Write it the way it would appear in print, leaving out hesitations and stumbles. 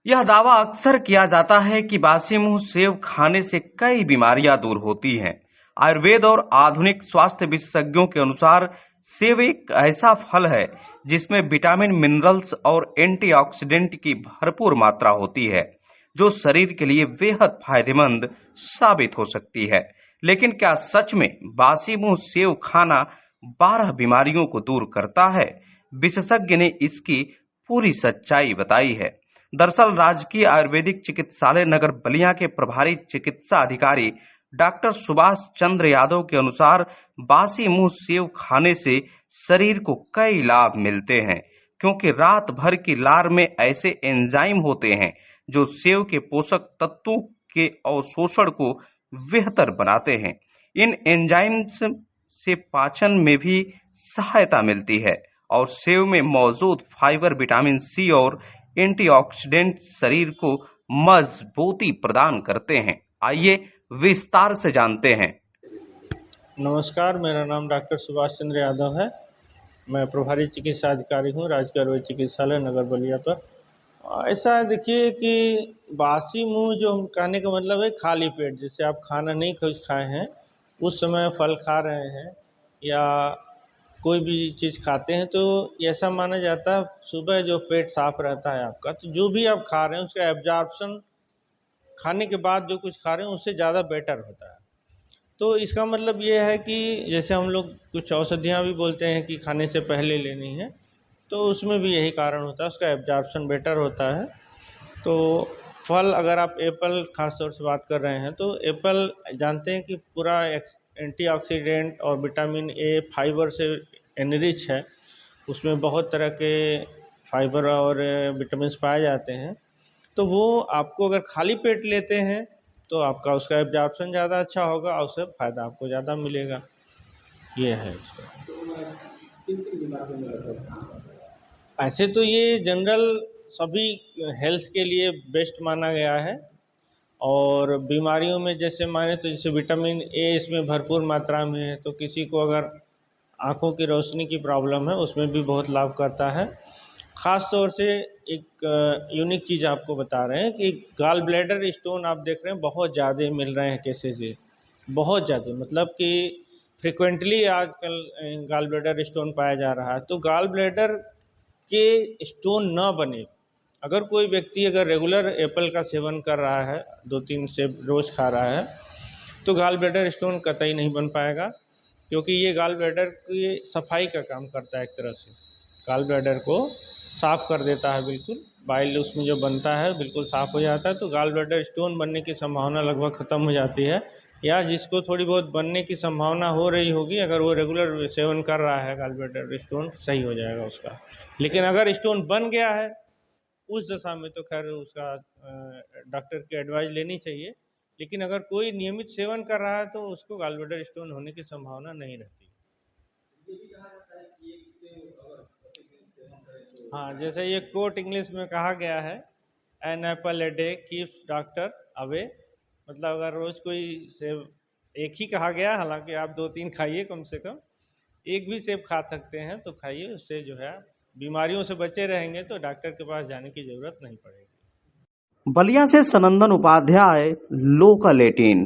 यह दावा अक्सर किया जाता है कि बासी मुंह सेव खाने से कई बीमारियां दूर होती हैं। आयुर्वेद और आधुनिक स्वास्थ्य विशेषज्ञों के अनुसार सेव एक ऐसा फल है जिसमें विटामिन, मिनरल्स और एंटीऑक्सीडेंट की भरपूर मात्रा होती है, जो शरीर के लिए बेहद फायदेमंद साबित हो सकती है। लेकिन क्या सच में बासी मुंह सेव खाना 12 बीमारियों को दूर करता है? विशेषज्ञ ने इसकी पूरी सच्चाई बताई है। दरअसल राजकीय आयुर्वेदिक चिकित्सालय नगर बलिया के प्रभारी चिकित्सा अधिकारी डॉक्टर सुभाष चंद्र यादव के अनुसार बासी मुंह सेव खाने से शरीर को कई लाभ मिलते हैं, क्योंकि रात भर की लार में ऐसे एंजाइम होते हैं जो सेव के पोषक तत्वों के अवशोषण को बेहतर बनाते हैं। इन एंजाइम्स से पाचन में भी सहायता मिलती है और सेव में मौजूद फाइबर, विटामिन सी और एंटीऑक्सीडेंट शरीर को मजबूती प्रदान करते हैं। आइए विस्तार से जानते हैं। नमस्कार, मेरा नाम डॉक्टर सुभाष चंद्र यादव है। मैं प्रभारी चिकित्सा अधिकारी हूँ राजकीय आयुर्वेद चिकित्सालय नगर बलिया पर। ऐसा है देखिए कि बासी मुंह जो हम कहने का मतलब है खाली पेट, जैसे आप खाना नहीं कुछ खाए हैं, उस समय फल खा रहे हैं या कोई भी चीज़ खाते हैं तो ऐसा माना जाता है सुबह जो पेट साफ रहता है आपका, तो जो भी आप खा रहे हैं उसका एब्जॉर्प्शन खाने के बाद जो कुछ खा रहे हैं उससे ज़्यादा बेटर होता है। तो इसका मतलब ये है कि जैसे हम लोग कुछ औषधियाँ भी बोलते हैं कि खाने से पहले लेनी है, तो उसमें भी यही कारण होता है, उसका एब्जॉर्प्शन बेटर होता है। तो फल अगर आप एप्पल ख़ास तौर से बात कर रहे हैं तो एप्पल जानते हैं कि पूरा एंटीऑक्सीडेंट और विटामिन ए फाइबर से एनरिच है। उसमें बहुत तरह के फाइबर और विटामिन्स पाए जाते हैं। तो वो आपको अगर खाली पेट लेते हैं तो आपका उसका एब्जॉर्प्शन ज़्यादा अच्छा होगा और उससे फ़ायदा आपको ज़्यादा मिलेगा। ये है इसका। ऐसे तो ये जनरल सभी हेल्थ के लिए बेस्ट माना गया है और बीमारियों में जैसे माने तो जैसे विटामिन ए इसमें भरपूर मात्रा में है, तो किसी को अगर आँखों की रोशनी की प्रॉब्लम है उसमें भी बहुत लाभ करता है। ख़ास तौर से एक यूनिक चीज़ आपको बता रहे हैं कि गॉल ब्लैडर स्टोन आप देख रहे हैं बहुत ज़्यादा मिल रहे हैं केसेस ये, बहुत ज़्यादा मतलब कि फ्रिक्वेंटली आजकल गॉल ब्लैडर स्टोन पाया जा रहा है। तो गॉल ब्लैडर के स्टोन ना बने, अगर कोई व्यक्ति अगर रेगुलर एप्पल का सेवन कर रहा है, 2-3 सेब रोज़ खा रहा है, तो गॉल ब्लैडर स्टोन कतई नहीं बन पाएगा, क्योंकि ये गॉल ब्लैडर की सफाई का काम करता है। एक तरह से गॉल ब्लैडर को साफ़ कर देता है, बिल्कुल बाइल उसमें जो बनता है बिल्कुल साफ़ हो जाता है। तो गॉल ब्लैडर स्टोन बनने की संभावना लगभग ख़त्म हो जाती है, या जिसको थोड़ी बहुत बनने की संभावना हो रही होगी, अगर वो रेगुलर सेवन कर रहा है गॉल ब्लैडर स्टोन सही हो जाएगा उसका। लेकिन अगर स्टोन बन गया है उस दशा में तो खैर उसका डॉक्टर की एडवाइस लेनी चाहिए। लेकिन अगर कोई नियमित सेवन कर रहा है तो उसको गॉल ब्लैडर स्टोन होने की संभावना नहीं रहती। हाँ, जैसे ये कोट इंग्लिश में कहा गया है, an apple a day keeps doctor away. मतलब अगर रोज़ कोई सेब, एक ही कहा गया, हालांकि आप 2-3 खाइए कम से कम, एक भी सेब खा सकते हैं तो खाइए, उससे जो है बीमारियों से बचे रहेंगे तो डॉक्टर के पास जाने की ज़रूरत नहीं पड़ेगी। बलिया से सनंदन उपाध्याय, लोकल 18।